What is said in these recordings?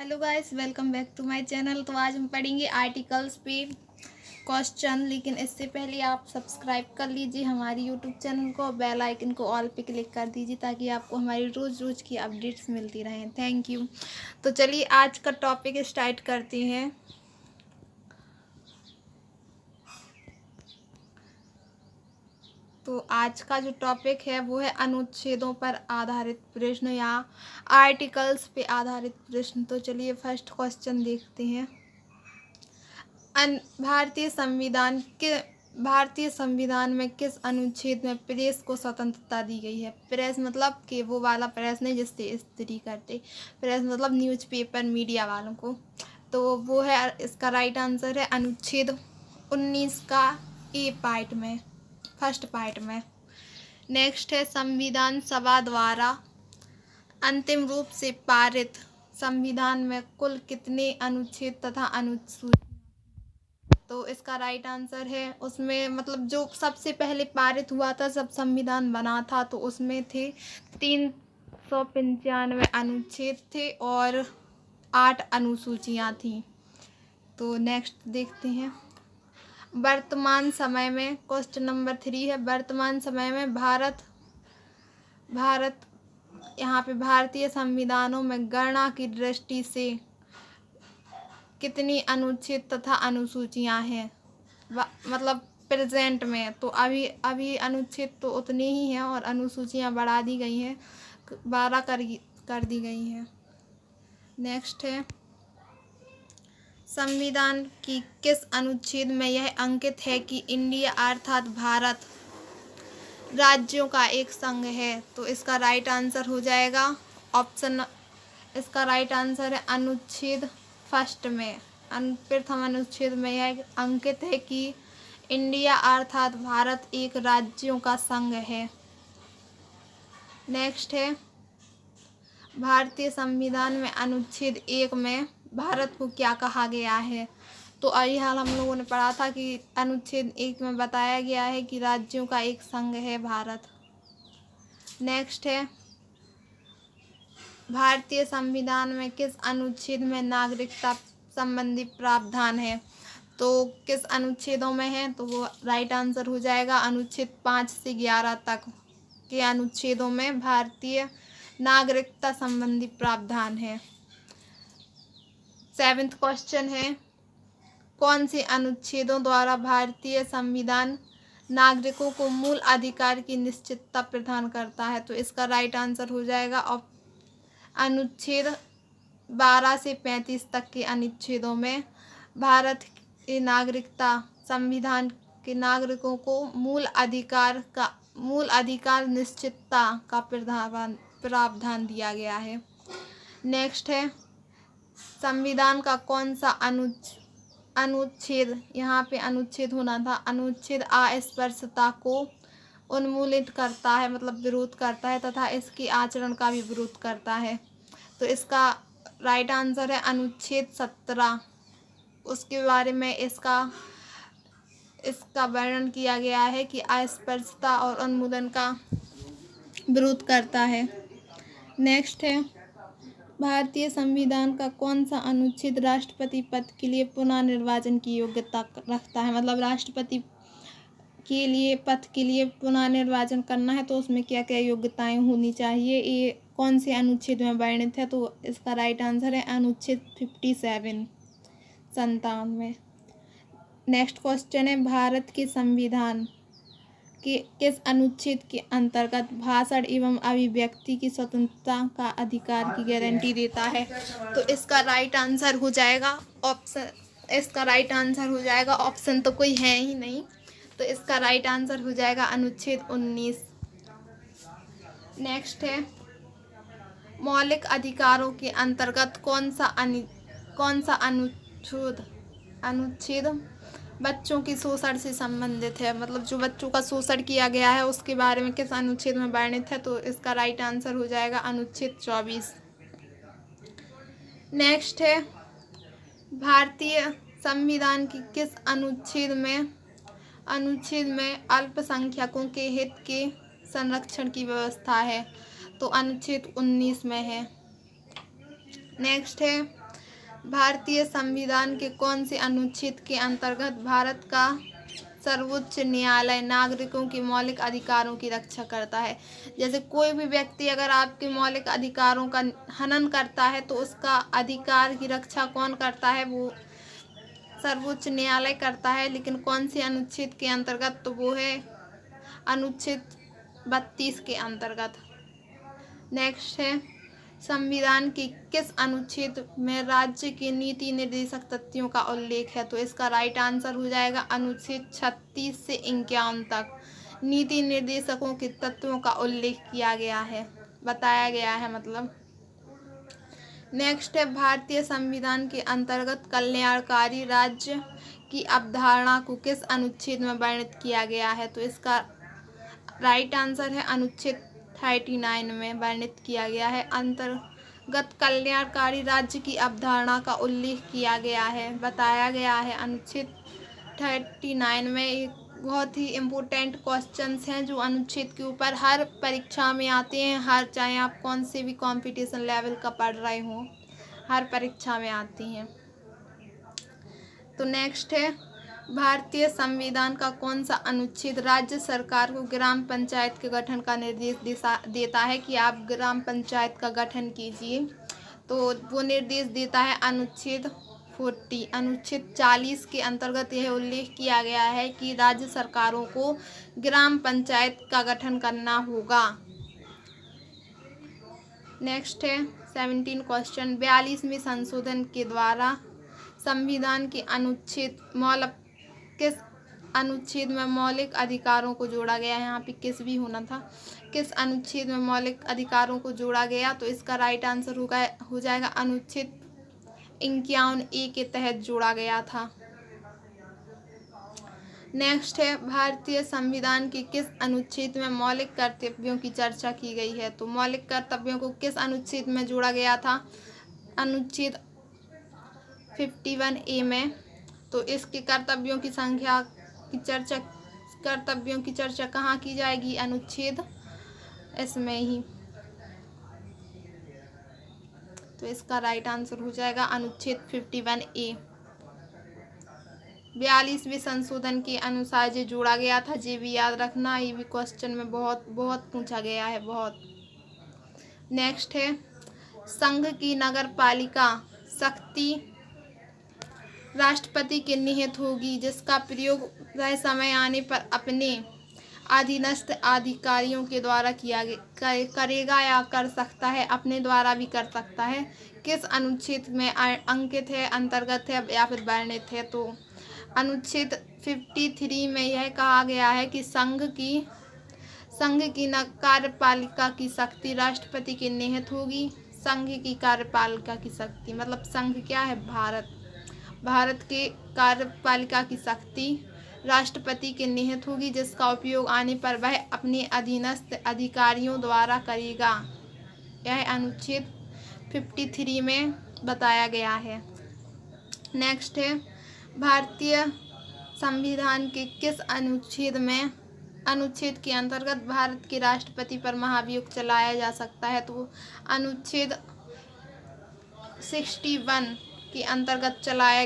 Hello guys, welcome back to my channel. तो आज हम पढ़ेंगे आर्टिकल्स पे क्वेश्चन, लेकिन इससे पहले आप सब्सक्राइब कर लीजिए हमारी यूट्यूब चैनल को, बेल आइकन को ऑल पे क्लिक कर दीजिए ताकि आपको हमारी रोज़ की अपडेट्स मिलती रहें। Thank you. तो चलिए आज का टॉपिक स्टार्ट करते हैं। तो आज का जो टॉपिक है वो है अनुच्छेदों पर आधारित प्रश्न या आर्टिकल्स पे आधारित प्रश्न। तो चलिए फर्स्ट क्वेश्चन देखते हैं। भारतीय संविधान में किस अनुच्छेद में प्रेस को स्वतंत्रता दी गई है? प्रेस मतलब कि वो वाला प्रेस नहीं जिससे इस्त्री करते, प्रेस मतलब न्यूज़पेपर मीडिया वालों को। तो वो है, इसका राइट आंसर है अनुच्छेद 19 का ए पार्ट में, फर्स्ट पार्ट में। नेक्स्ट है, संविधान सभा द्वारा अंतिम रूप से पारित संविधान में कुल कितने अनुच्छेद तथा अनुसूची? तो इसका राइट आंसर है, उसमें मतलब जो सबसे पहले पारित हुआ था, जब संविधान बना था, तो उसमें थे 395 अनुच्छेद थे और 8 अनुसूचियाँ थीं। तो नेक्स्ट देखते हैं। वर्तमान समय में क्वेश्चन नंबर 3 है, वर्तमान समय में भारत यहाँ पे भारतीय संविधानों में गणना की दृष्टि से कितनी अनुच्छेद तथा अनुसूचियां हैं? मतलब प्रेजेंट में तो अभी अनुच्छेद तो उतने ही हैं और अनुसूचियां बढ़ा दी गई हैं, 12 कर दी गई हैं। नेक्स्ट है, संविधान की किस अनुच्छेद में यह अंकित है कि इंडिया अर्थात भारत राज्यों का एक संघ है? तो इसका राइट आंसर हो जाएगा ऑप्शन, इसका राइट आंसर है अनुच्छेद फर्स्ट में, प्रथम अनुच्छेद में यह अंकित है कि इंडिया अर्थात भारत एक राज्यों का संघ है। नेक्स्ट है, भारतीय संविधान में अनुच्छेद 1 में भारत को क्या कहा गया है? तो अभी हाल हम लोगों ने पढ़ा था कि अनुच्छेद 1 में बताया गया है कि राज्यों का एक संघ है भारत। नेक्स्ट है, भारतीय संविधान में किस अनुच्छेद में नागरिकता संबंधी प्रावधान है? तो किस अनुच्छेदों में है? तो वो राइट आंसर हो जाएगा अनुच्छेद 5 से 11 तक के अनुच्छेदों में भारतीय नागरिकता संबंधी प्रावधान है। 7th क्वेश्चन है, कौन से अनुच्छेदों द्वारा भारतीय संविधान नागरिकों को मूल अधिकार की निश्चितता प्रदान करता है? तो इसका राइट आंसर हो जाएगा अनुच्छेद 12 से 35 तक के अनुच्छेदों में भारत की नागरिकता संविधान के नागरिकों को मूल अधिकार निश्चितता का प्रावधान दिया गया है। नेक्स्ट है, संविधान का कौन सा अनुच्छेद, यहाँ पे अनुच्छेद होना था, अनुच्छेद अस्पृश्यता को उन्मूलित करता है, मतलब विरोध करता है तथा इसके आचरण का भी विरोध करता है? तो इसका राइट आंसर है अनुच्छेद 17। उसके बारे में इसका वर्णन किया गया है कि अस्पृश्यता और उन्मूलन का विरोध करता है। नेक्स्ट है, भारतीय संविधान का कौन सा अनुच्छेद राष्ट्रपति पद के लिए पुनः निर्वाचन की योग्यता रखता है? मतलब राष्ट्रपति के लिए पद के लिए पुनः निर्वाचन करना है तो उसमें क्या क्या योग्यताएं होनी चाहिए, ये कौन से अनुच्छेद में वर्णित है? तो इसका राइट आंसर है अनुच्छेद 57। नेक्स्ट क्वेश्चन है, भारत के संविधान के किस अनुच्छेद के अंतर्गत भाषण एवं अभिव्यक्ति की स्वतंत्रता का अधिकार की गारंटी देता है? तो इसका राइट आंसर हो जाएगा ऑप्शन तो कोई है ही नहीं, तो इसका राइट आंसर हो जाएगा अनुच्छेद 19। नेक्स्ट है, मौलिक अधिकारों के अंतर्गत कौन सा अनुच्छेद बच्चों की शोषण से संबंधित है? मतलब जो बच्चों का शोषण किया गया है उसके बारे में किस अनुच्छेद में वर्णित है? तो इसका राइट आंसर हो जाएगा अनुच्छेद 24। नेक्स्ट है, भारतीय संविधान की किस अनुच्छेद में अल्पसंख्यकों के हित के संरक्षण की व्यवस्था है? तो अनुच्छेद 19 में है। नेक्स्ट है, भारतीय संविधान के कौन से अनुच्छेद के अंतर्गत भारत का सर्वोच्च न्यायालय नागरिकों के मौलिक अधिकारों की रक्षा करता है? जैसे कोई भी व्यक्ति अगर आपके मौलिक अधिकारों का हनन करता है तो उसका अधिकार की रक्षा कौन करता है? वो सर्वोच्च न्यायालय करता है। लेकिन कौन से अनुच्छेद के अंतर्गत? तो वो है अनुच्छेद 32 के अंतर्गत। नेक्स्ट है, संविधान के किस अनुच्छेद में राज्य के नीति निर्देशक तथ्यों का उल्लेख है? तो इसका राइट आंसर हो जाएगा अनुच्छेद 36 से 51 तक नीति निर्देशकों के तत्वों का उल्लेख किया गया है, बताया गया है मतलब। नेक्स्ट है, भारतीय संविधान के अंतर्गत कल्याणकारी राज्य की अवधारणा को किस अनुच्छेद में वर्णित किया गया है? तो इसका राइट आंसर है अनुच्छेद 39 में वर्णित किया गया है। अंतर्गत कल्याणकारी राज्य की अवधारणा का उल्लेख किया गया है, बताया गया है अनुच्छेद 39 में। एक बहुत ही इम्पोर्टेंट क्वेश्चंस हैं जो अनुच्छेद के ऊपर हर परीक्षा में आते हैं, चाहे आप कौन से भी कंपटीशन लेवल का पढ़ रहे हो, हर परीक्षा में आती हैं। तो नेक्स्ट है, भारतीय संविधान का कौन सा अनुच्छेद राज्य सरकार को ग्राम पंचायत के गठन का निर्देश देता है कि आप ग्राम पंचायत का गठन कीजिए? तो वो निर्देश देता है अनुच्छेद 40। अनुच्छेद 40 के अंतर्गत यह उल्लेख किया गया है कि राज्य सरकारों को ग्राम पंचायत का गठन करना होगा। नेक्स्ट है 17 क्वेश्चन, 42वें संशोधन के द्वारा संविधान के किस अनुच्छेद में मौलिक अधिकारों को जोड़ा गया है? यहाँ पे किस भी होना था। किस अनुच्छेद में मौलिक अधिकारों को जोड़ा गया? तो इसका राइट आंसर हो जाएगा अनुच्छेद 51A के तहत जोड़ा गया था। नेक्स्ट है, भारतीय संविधान के किस अनुच्छेद में मौलिक कर्तव्यों की चर्चा की गई है? तो मौलिक कर्तव्यों को किस अनुच्छेद में जोड़ा गया था? अनुच्छेद 51A में। तो इसके कर्तव्यों की चर्चा कहाँ की जाएगी? अनुच्छेद इसमें ही। तो इसका राइट आंसर हो जाएगा अनुच्छेद 51A। 42वें संशोधन के अनुसार ये जोड़ा गया था, ये भी याद रखना, ये भी क्वेश्चन में बहुत बहुत पूछा गया है, बहुत। नेक्स्ट है, संघ की नगर पालिका शक्ति राष्ट्रपति के निहित होगी, जिसका प्रयोग वह समय आने पर अपने अधीनस्थ अधिकारियों के द्वारा करेगा या कर सकता है, अपने द्वारा भी कर सकता है। किस अनुच्छेद में अंकित है, अंतर्गत है या फिर वर्णित है? तो अनुच्छेद 53 में यह कहा गया है कि संघ की कार्यपालिका की शक्ति राष्ट्रपति के निहित होगी। संघ की कार्यपालिका की शक्ति मतलब संघ क्या है? भारत के कार्यपालिका की शक्ति राष्ट्रपति के निहित होगी, जिसका उपयोग आने पर वह अपने अधीनस्थ अधिकारियों द्वारा करेगा। यह अनुच्छेद 53 में बताया गया है। नेक्स्ट है, भारतीय संविधान के किस अनुच्छेद के अंतर्गत भारत के राष्ट्रपति पर महाभियोग चलाया जा सकता है? तो अनुच्छेद 61 के अंतर्गत चलाया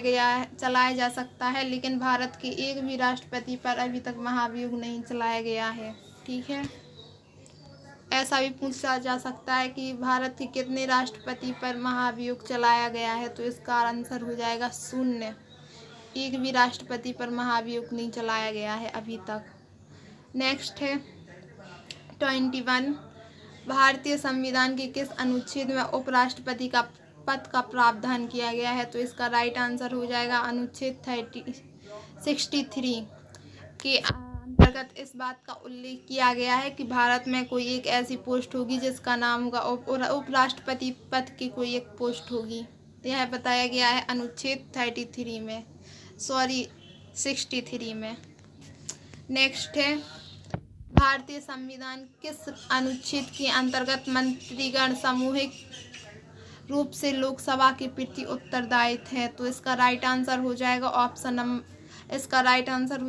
जा सकता है, लेकिन भारत के एक भी राष्ट्रपति पर अभी तक महाभियोग नहीं चलाया गया है। ठीक है, ऐसा भी पूछा जा सकता है कि भारत के कितने राष्ट्रपति पर महाभियोग चलाया गया है? तो इसका आंसर हो जाएगा 0। एक भी राष्ट्रपति पर महाभियोग नहीं चलाया गया है अभी तक। नेक्स्ट है 21, भारतीय संविधान के किस अनुच्छेद में उपराष्ट्रपति का पद का प्रावधान किया गया है? तो इसका राइट आंसर हो जाएगा अनुच्छेद 63 के अंतर्गत इस बात का उल्लेख किया गया है कि भारत में कोई एक ऐसी पोस्ट होगी जिसका नाम होगा उपराष्ट्रपति पद की कोई एक पोस्ट होगी। यह बताया गया है अनुच्छेद 63 में। नेक्स्ट है, भारतीय संविधान किस अनुच्छेद के अंतर्गत मंत्रीगण सामूहिक रूप से लोकसभा के प्रति उत्तरदायित्व है? तो इसका राइट आंसर हो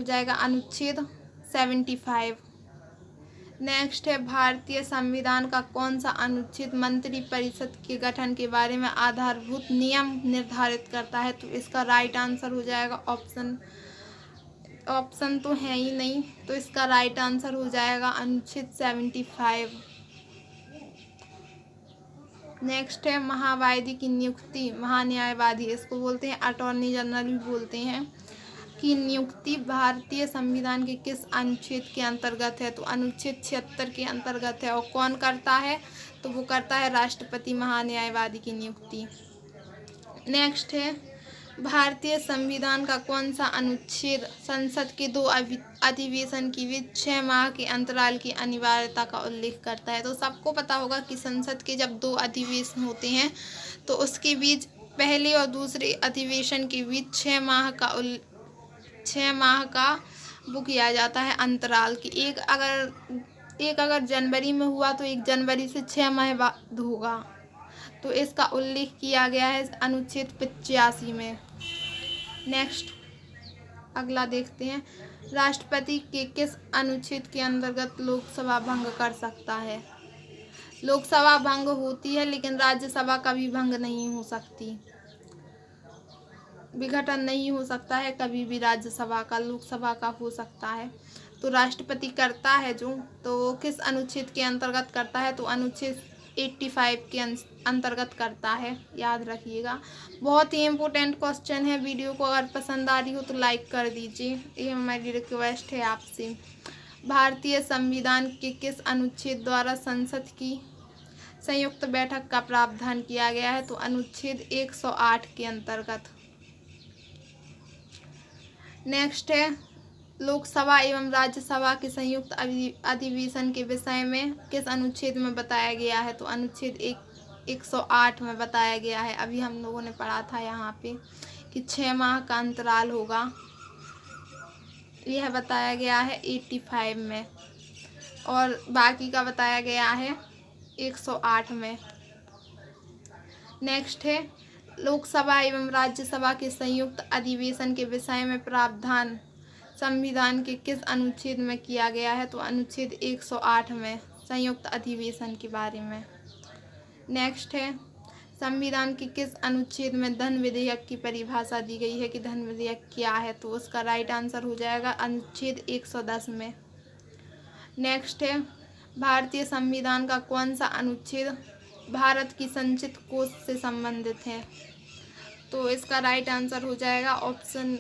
जाएगा अनुच्छेद 75। नेक्स्ट है भारतीय संविधान का कौन सा अनुच्छेद मंत्रिपरिषद के गठन के बारे में आधारभूत नियम निर्धारित करता है? तो इसका राइट आंसर हो जाएगा ऑप्शन तो है ही नहीं, तो इसका राइट आंसर हो जाएगा अनुच्छेद 75। नेक्स्ट है महावादी की नियुक्ति, महान्यायवादी इसको बोलते हैं, अटॉर्नी जनरल भी बोलते हैं, की नियुक्ति भारतीय संविधान के किस अनुच्छेद के अंतर्गत है? तो अनुच्छेद 76 के अंतर्गत है। और कौन करता है? तो वो करता है राष्ट्रपति महान्यायवादी की नियुक्ति। नेक्स्ट है भारतीय संविधान का कौन सा अनुच्छेद संसद के 2 अधिवेशन के बीच 6 माह के अंतराल की अनिवार्यता का उल्लेख करता है? तो सबको पता होगा कि संसद के जब 2 अधिवेशन होते हैं तो उसके बीच पहले और दूसरे अधिवेशन के बीच 6 माह का वो किया जाता है अंतराल की। एक अगर जनवरी में हुआ तो 1 जनवरी से 6 माह बाद होगा, तो इसका उल्लेख किया गया है अनुच्छेद 85 में। नेक्स्ट अगला देखते हैं, राष्ट्रपति के किस अनुच्छेद के अंतर्गत लोकसभा भंग कर सकता है? लोकसभा भंग होती है लेकिन राज्यसभा कभी भंग नहीं हो सकती, विघटन नहीं हो सकता है कभी भी राज्यसभा का, लोकसभा का हो सकता है। तो राष्ट्रपति करता है जो, तो किस अनुच्छेद के अंतर्गत करता है? तो अनुच्छेद 85 के अंतर्गत करता है, याद रखिएगा। बहुत ही इम्पोर्टेंट क्वेश्चन है। वीडियो को अगर पसंद आ रही हो तो लाइक कर दीजिए, ये हमारी रिक्वेस्ट है आपसे। भारतीय संविधान के किस अनुच्छेद द्वारा संसद की संयुक्त बैठक का प्रावधान किया गया है? तो अनुच्छेद 108 के अंतर्गत। नेक्स्ट है लोकसभा एवं राज्यसभा के संयुक्त अधिवेशन के विषय में किस अनुच्छेद में बताया गया है? तो अनुच्छेद 108 में बताया गया है। अभी हम लोगों ने पढ़ा था यहाँ पे कि 6 माह का अंतराल होगा, यह बताया गया है 85 में, और बाकी का बताया गया है 108 में। नेक्स्ट है लोकसभा एवं राज्यसभा के संयुक्त अधिवेशन के विषय में प्रावधान संविधान के किस अनुच्छेद में किया गया है? तो अनुच्छेद 108 में, संयुक्त अधिवेशन के बारे में। नेक्स्ट है संविधान के किस अनुच्छेद में धन विधेयक की परिभाषा दी गई है कि धन विधेयक क्या है? तो उसका राइट आंसर हो जाएगा अनुच्छेद 110 में। नेक्स्ट है भारतीय संविधान का कौन सा अनुच्छेद भारत की संचित कोष से संबंधित है? तो इसका राइट आंसर हो जाएगा ऑप्शन,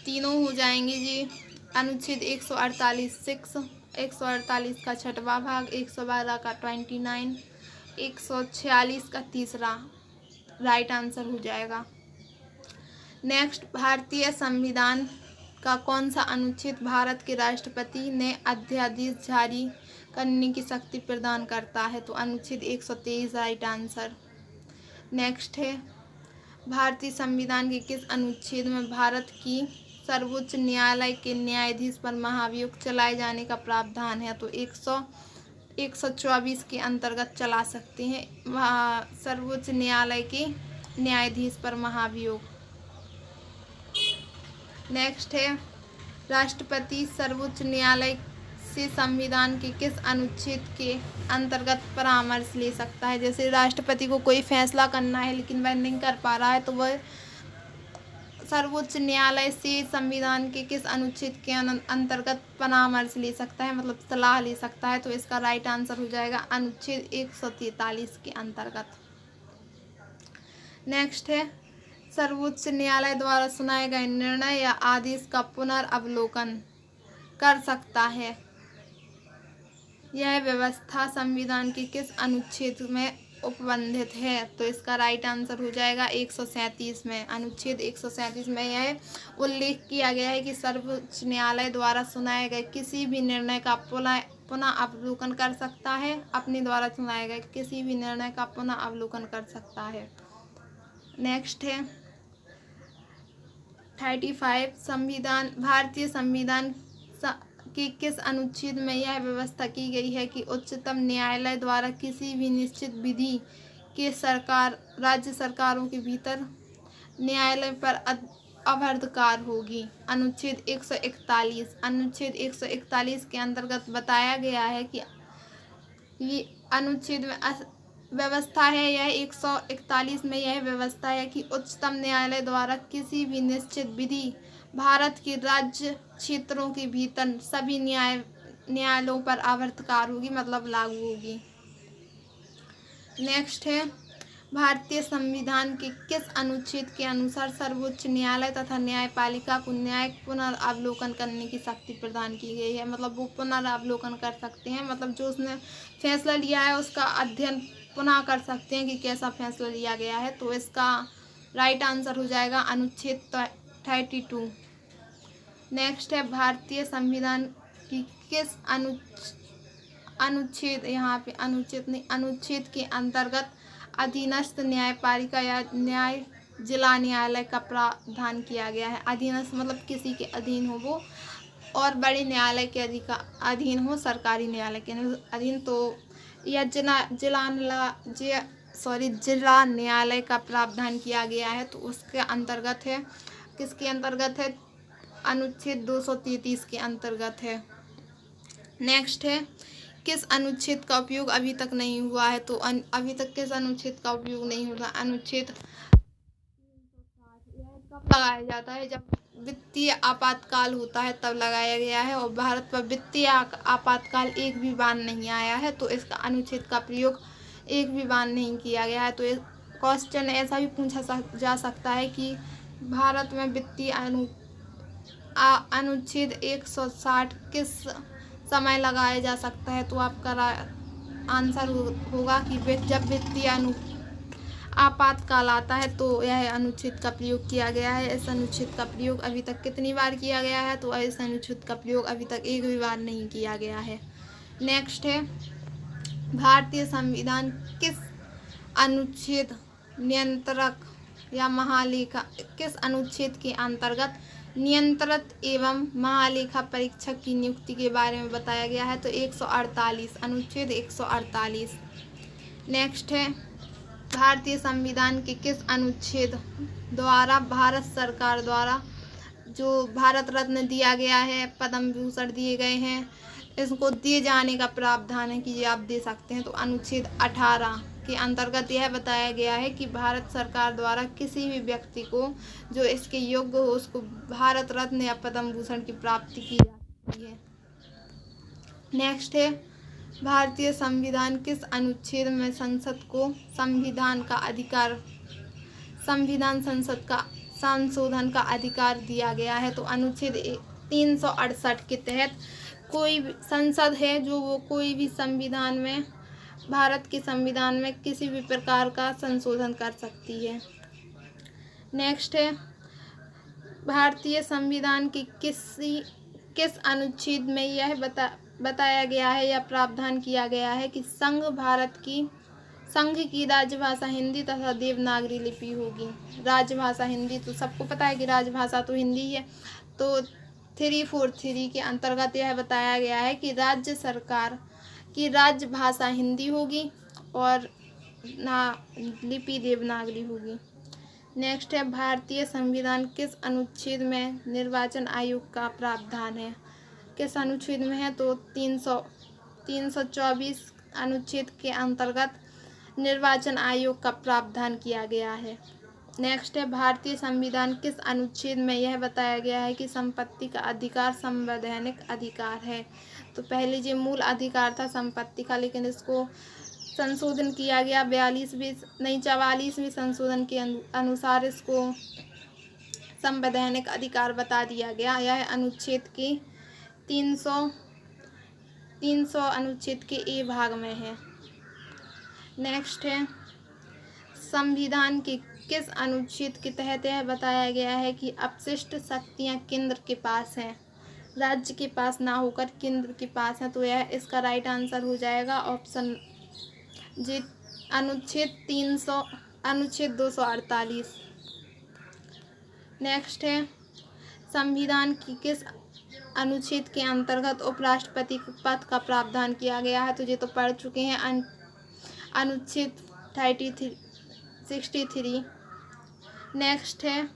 तीनों हो जाएंगे जी। अनुच्छेद 148 का 6वां भाग, 112 का 29, 146 का 3रा राइट आंसर हो जाएगा। नेक्स्ट भारतीय संविधान का कौन सा अनुच्छेद भारत के राष्ट्रपति ने अध्यादेश जारी करने की शक्ति प्रदान करता है? तो अनुच्छेद 123 राइट आंसर। नेक्स्ट है भारतीय संविधान के किस अनुच्छेद में भारत की सर्वोच्च न्यायालय के न्यायाधीश पर महाभियोग चलाए जाने का प्रावधान है? तो 124 के अंतर्गत चला सकते हैं सर्वोच्च न्यायालय के न्यायाधीश पर महाभियोग। नेक्स्ट है राष्ट्रपति सर्वोच्च न्यायालय से संविधान के किस अनुच्छेद के अंतर्गत परामर्श ले सकता है? जैसे राष्ट्रपति को कोई फैसला करना है लेकिन वह नहीं कर पा रहा है, तो वह सर्वोच्च न्यायालय से संविधान के किस अनुच्छेद के अंतर्गत परामर्श ले सकता है, मतलब सलाह ले सकता है? तो इसका राइट आंसर हो जाएगा अनुच्छेद 143 के अंतर्गत। नेक्स्ट है सर्वोच्च न्यायालय द्वारा सुनाए गए निर्णय या आदेश का पुनर्अवलोकन कर सकता है, यह व्यवस्था संविधान के किस अनुच्छेद में उपबंधित है? तो इसका राइट आंसर हो जाएगा 137 में। अनुच्छेद 137 में यह उल्लेख किया गया है कि सर्वोच्च न्यायालय द्वारा सुनाए गए किसी भी निर्णय का पुनः अवलोकन कर सकता है, अपने द्वारा सुनाए गए किसी भी निर्णय का पुनः अवलोकन कर सकता है। नेक्स्ट है 35 संविधान, भारतीय संविधान के किस अनुच्छेद में यह व्यवस्था की गई है कि उच्चतम न्यायालय द्वारा किसी भी निश्चित विधि के राज्य सरकारों के भीतर न्यायालय पर अवैधकार होगी। अनुच्छेद 141 के अंतर्गत बताया गया है कि ये अनुच्छेद में व्यवस्था है, यह 141 में यह व्यवस्था है कि उच्चतम न्यायालय द्वारा किसी भी निश्चित विधि भारत के राज्य क्षेत्रों के भीतर सभी न्यायालयों पर अवैधकार होगी, मतलब लागू होगी। नेक्स्ट है, भारतीय संविधान के किस अनुच्छेद के अनुसार सर्वोच्च न्यायालय तथा न्यायपालिका को न्यायिक पुनर्वलोकन करने की शक्ति प्रदान की गई है। मतलब वो पुनर्वलोकन कर सकते हैं, मतलब जो उसने फैसला लिया है उसका अध्ययन पुनः कर सकते हैं कि कैसा फैसला लिया गया है। तो इसका राइट आंसर हो जाएगा अनुच्छेद 32। नेक्स्ट है, भारतीय संविधान की किस अनुच्छेद यहाँ पे अनुच्छेद के अंतर्गत अधीनस्थ न्यायपालिका या जिला न्यायालय का प्रावधान किया गया है। अधीनस्थ मतलब किसी के अधीन हो वो, और बड़े न्यायालय के अधीन हो, सरकारी न्यायालय के अधीन। तो यह जिला न्यायालय का प्रावधान किया गया है, तो उसके अंतर्गत है, किसके अंतर्गत है, अनुच्छेद 233 के अंतर्गत है। नेक्स्ट है, किस अनुच्छेद का उपयोग अभी तक नहीं हुआ है। तो अभी तक किस अनुच्छेद का उपयोग नहीं हुआ, अनुच्छेद 360। यह कब लगाया जाता है, जब वित्तीय आपातकाल होता है तब लगाया गया है, और भारत पर वित्तीय आपातकाल एक भी बार नहीं आया है, तो इसका अनुच्छेद का प्रयोग एक भी बार नहीं किया गया है। तो क्वेश्चन ऐसा भी पूछा जा सकता है कि भारत में वित्तीय अनुच्छेद 160 किस समय लगाया जा सकता है। तो आपका आंसर होगा कि जब वित्तीय आपातकाल आता है तो यह अनुच्छेद का प्रयोग किया गया है। इस अनुच्छेद का प्रयोग अभी तक कितनी बार किया गया है, तो इस अनुच्छेद का प्रयोग अभी तक एक भी बार नहीं किया गया है। नेक्स्ट है, भारतीय संविधान किस अनुच्छेद नियंत्रक या महालेखा किस अनुच्छेद के अंतर्गत नियंत्रक एवं महालेखा परीक्षक की नियुक्ति के बारे में बताया गया है। तो 148, अनुच्छेद 148। नेक्स्ट है, भारतीय संविधान के किस अनुच्छेद द्वारा भारत सरकार द्वारा जो भारत रत्न दिया गया है, पद्म विभूषण दिए गए हैं, इसको दिए जाने का प्रावधान है कि ये आप दे सकते हैं। तो अनुच्छेद 18 के अंतर्गत यह बताया गया है कि भारत सरकार द्वारा किसी भी व्यक्ति को जो इसके योग्य हो उसको भारत रत्न या पद्म भूषण की प्राप्ति की जा सकती है। नेक्स्ट है, भारतीय संविधान किस अनुच्छेद में संसद को संसद का संशोधन का अधिकार दिया गया है। तो अनुच्छेद 368 के तहत कोई भी संसद है जो वो कोई भी संविधान में, भारत के संविधान में किसी भी प्रकार का संशोधन कर सकती है। नेक्स्ट है, भारतीय संविधान के किस अनुच्छेद में यह बताया गया है या प्रावधान किया गया है कि संघ की राजभाषा हिंदी तथा देवनागरी लिपि होगी। राजभाषा हिंदी, तो सबको पता है कि राजभाषा तो हिंदी है। तो 343 के अंतर्गत यह बताया गया है कि राज्य सरकार की राजभाषा हिंदी होगी और लिपि देवनागरी होगी। नेक्स्ट है, भारतीय संविधान किस अनुच्छेद में निर्वाचन आयोग का प्रावधान है, किस अनुच्छेद में है। तो 324 अनुच्छेद के अंतर्गत निर्वाचन आयोग का प्रावधान किया गया है। नेक्स्ट है, भारतीय संविधान किस अनुच्छेद में यह बताया गया है कि संपत्ति का अधिकार संवैधानिक अधिकार है। तो पहले जो मूल अधिकार था संपत्ति का, लेकिन इसको संशोधन किया गया 44वें संशोधन के अनुसार इसको संवैधानिक अधिकार बता दिया गया। यह अनुच्छेद के 300 अनुच्छेद के ए भाग में है। नेक्स्ट है, संविधान के किस अनुच्छेद के तहत यह बताया गया है कि अपशिष्ट शक्तियां केंद्र के पास हैं, राज्य के पास ना होकर केंद्र के पास है। तो यह इसका राइट आंसर हो जाएगा ऑप्शन जी, अनुच्छेद 248। नेक्स्ट है, संविधान की किस अनुच्छेद के अंतर्गत उपराष्ट्रपति पद का प्रावधान किया गया है। तो ये तो पढ़ चुके हैं, अनुच्छेद 63। नेक्स्ट है,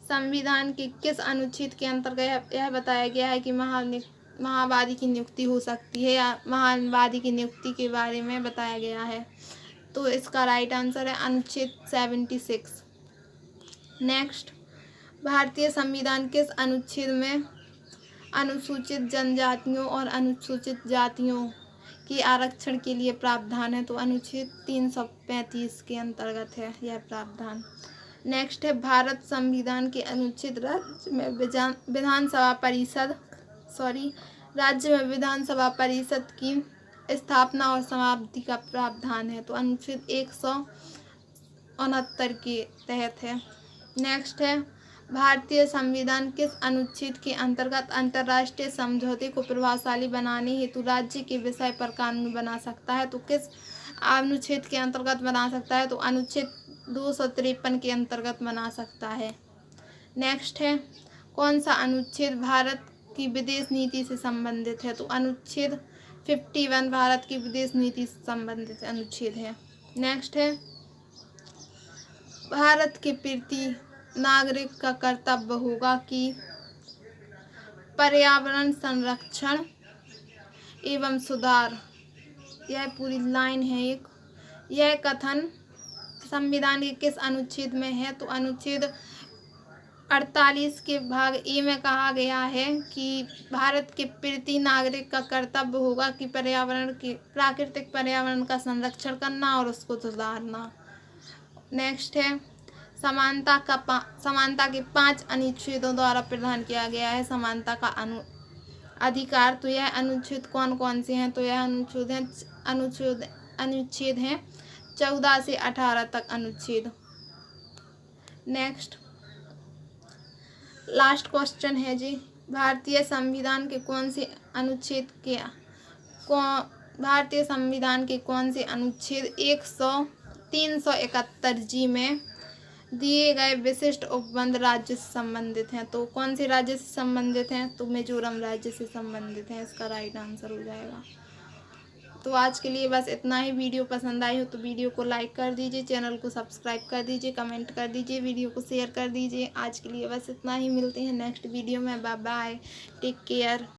संविधान के किस अनुच्छेद के अंतर्गत यह बताया गया है कि महावादी की नियुक्ति हो सकती है, या महावादी की नियुक्ति के बारे में बताया गया है? तो इसका राइट आंसर है अनुच्छेद 76। नेक्स्ट, भारतीय संविधान किस अनुच्छेद में अनुसूचित जनजातियों और अनुसूचित जातियों की आरक्षण के लिए प्रावधान है? तो अनुच्छेद 335 के अंतर्गत है यह प्रावधान। नेक्स्ट है, भारत संविधान के अनुच्छेद राज्य में विधानसभा परिषद की स्थापना और समाप्ति का प्रावधान है? तो अनुच्छेद 169 के तहत है। नेक्स्ट है, भारतीय संविधान किस अनुच्छेद के अंतर्गत अंतर्राष्ट्रीय समझौते को प्रभावशाली बनाने हेतु राज्य के विषय पर कानून बना सकता है? तो किस अनुच्छेद के अंतर्गत बना सकता है? तो अनुच्छेद 253 के अंतर्गत बना सकता है। नेक्स्ट है, कौन सा अनुच्छेद भारत की विदेश नीति से संबंधित है? तो अनुच्छेद 51 भारत की विदेश नीति से संबंधित अनुच्छेद है। नेक्स्ट है, भारत के प्रति नागरिक का कर्तव्य होगा कि पर्यावरण संरक्षण एवं सुधार, यह पूरी लाइन है एक। यह कथन संविधान के किस अनुच्छेद में है? तो अनुच्छेद 48 के भाग ए में कहा गया है कि भारत के प्रति नागरिक का कर्तव्य होगा कि प्राकृतिक पर्यावरण का संरक्षण करना और उसको सुधारना। नेक्स्ट है, समानता के 5 अनुच्छेदों द्वारा प्रदान किया गया है समानता का अधिकार। तो यह अनुच्छेद कौन कौन से हैं? तो यह अनुच्छेद हैं 14 से 18 तक अनुच्छेद। नेक्स्ट, लास्ट क्वेश्चन है जी, भारतीय संविधान के कौन से अनुच्छेद अनुच्छेद 371 जी में दिए गए विशिष्ट उपबंध राज्य से संबंधित हैं? तो कौन से राज्य से संबंधित हैं? तो मिजोरम राज्य से संबंधित हैं, इसका राइट आंसर हो जाएगा। तो आज के लिए बस इतना ही। वीडियो पसंद आई हो तो वीडियो को लाइक कर दीजिए, चैनल को सब्सक्राइब कर दीजिए, कमेंट कर दीजिए, वीडियो को शेयर कर दीजिए। आज के लिए बस इतना ही, मिलते हैं नेक्स्ट वीडियो में। Bye bye, take care.